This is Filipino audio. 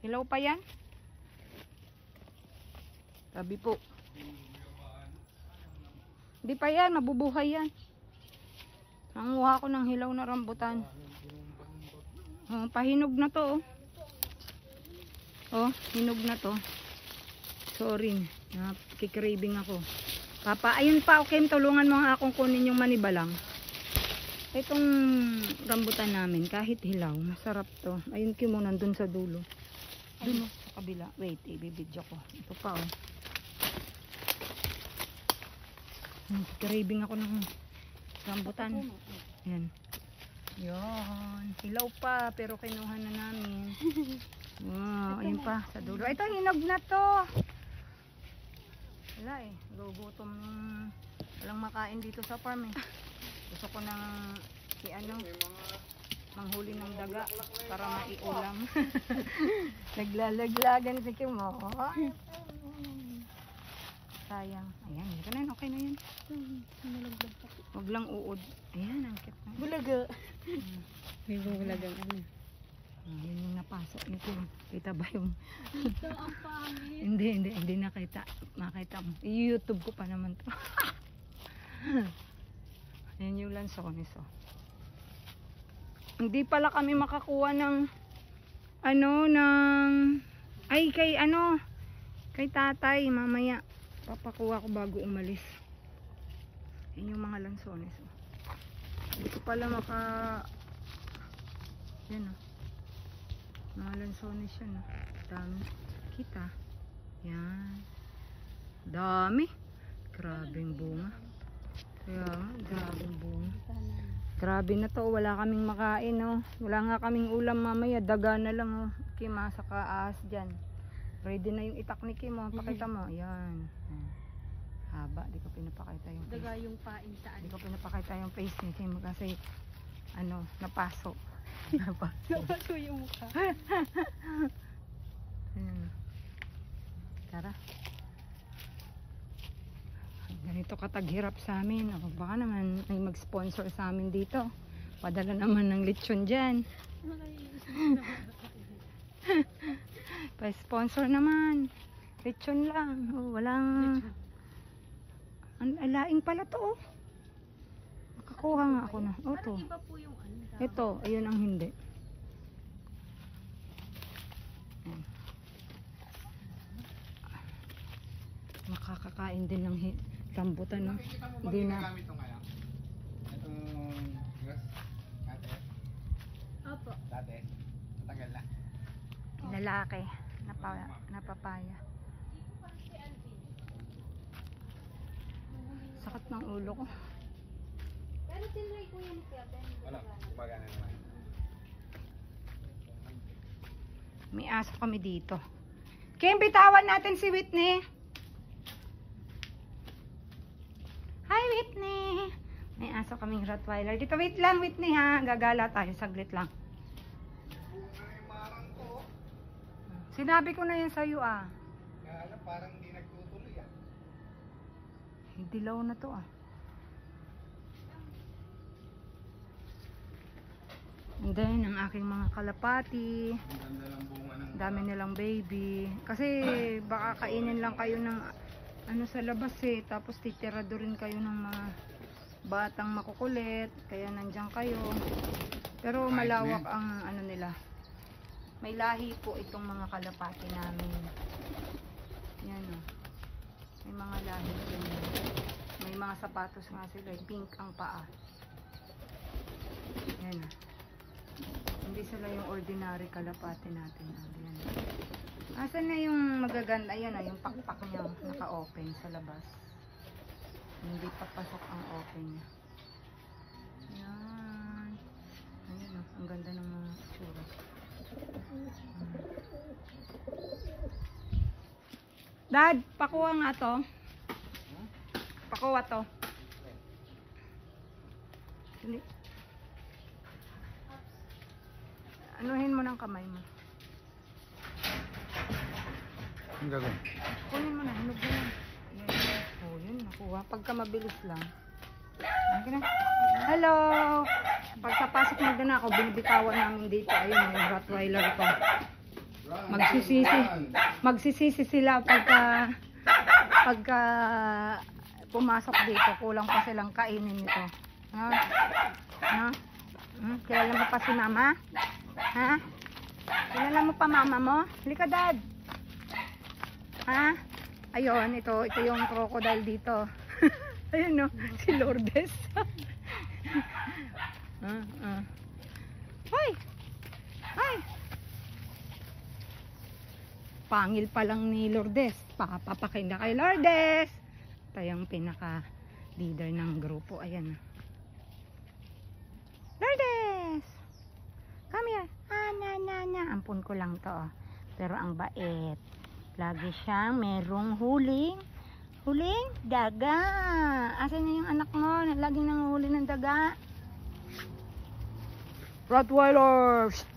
Hilaw pa yan? Sabi po. Hindi pa yan, mabubuhay yan. Nanguha ko ng hilaw na rambutan. Oh, pahinog na to. Oh, hinog na to. Sorry, nakikraving ako. Papa, ayun pa, okay, tulungan mo nga akong kunin yung manibalang. Itong rambutan namin, kahit hilaw, masarap to. Ayun, Kimo, nandun sa dulo. Dun sa kabila. Wait, ibibidyo ko. Ito pa, oh. Craving ako ng rambutan. Yan. Yun. Hilaw pa, pero kinuha na namin. Wow, ayun pa, sa dulo. Ito, hinog na to. Wala eh. Gugutom yung walang makain dito sa farm eh. Gusto ko ng manghuli ng daga para maiulam. Naglalaglagan si Kimo. Sayang. Ayan, ito na yun. Okay na yun. Huwag lang uod. Ayan, ang cute na. Bulaga. May bulagang ano. Yun yung napasok ni Kim. Kita ba yung... Hindi nakita. Makita mo. I-YouTube ko pa naman to. Ayan yung lansones, oh. Hindi pala kami makakuha ng kay tatay mamaya papakuha ko bago umalis. Yan yung mga lansones, oh. Hindi ko pala yan, oh. Mga lansones yan, oh. Dami kita. Yan, dami. Grabing bunga. Kaya grabing bunga. Grabe na to, wala kaming makain, oh. Wala nga kaming ulam mamaya, daga na lang, oh. Kima, saka ahas dyan. Ready na yung itak ni Kim, oh. Pakita mo, ayan. Haba, di ko pinapakita yung face. Daga yung pain saan? Di ko pinapakita yung face ni Kim kasi napaso. Napaso yung mukha. Ayan. Tara. Ganito kataghirap sa amin. O, baka naman may mag-sponsor sa amin dito. Padala naman ng lechon dyan. Pa-sponsor naman. Lechon lang. O, walang... Alaing pala to, oh. Makakuha nga ako na. O, to. Iba po yung ano. Ito, ayun ang hindi. Makakakain din ng rambutan, no? Hindi na. Itong grass, ate. Opo. Dati, matagal na. Lalaki. Napapaya. Sakit ng ulo ko. Pero tinry ko yung kaya. Ano? Gumagana naman. May aso kami dito. Kim, bitawan natin si Whitney. Hi, Whitney. May aso kaming Rottweiler. Dito, wait lang, Whitney, ha. Gagala tayo. Saglit lang. Sinabi ko na yan sa'yo, ah. Kaya parang hindi nagtutuloy, ah. Dilaw na to, ah. And then, ang aking mga kalapati. Ang ganda lang bunga ng... Dami nilang baby. Kasi, baka kainin lang kayo ng sa labas, eh. Tapos, titirado rin kayo ng mga batang makukulit. Kaya, nandyan kayo. Pero, malawak ang nila. May lahi po itong mga kalapati namin. Yan, oh. May mga lahi din. May mga sapatos nga sila. Pink ang paa. Yan, oh. Hindi sila yung ordinary kalapati natin. Yan. Asan na yung magaganda? Ayan, oh, yung pakpak niya. Naka-open sa labas. Hindi pa pasok ang open niya. Yan. Ayan, oh. Ang ganda ng mga tsura. Dad, pakuha nga to. Pakuha to. Hindi. Anuhin mo ng kamay mo. Ang gagawin? Kunin mo na, hinog mo na. Yan. Oh, yun, nakuha. Pagka mabilis lang. Okay na. Hello! Pagkapasok mo na ako, binibitawan namin dito. Ayun, yung Rottweiler ko. Magsisisi sila pagka pumasok dito. Kulang pa silang kainin nito. Ha? Ha? Kilala mo pa si mama? Ha? Kilala mo pa mama mo? Halika, dad. Ha? Ayun, ito yung crocodile dito. Ayun, no, si Lourdes. Hoy! Hoy! Pangil pa lang ni Lourdes. Papapakin na kay Lourdes. Ito yung pinaka-leader ng grupo. Ayan. Lourdes! Come here. Ampun ko lang to. Oh. Pero ang bait. Lagi siyang merong huling daga. Asan na yung anak mo? Laging nanguhuli ng daga. Rottweilers!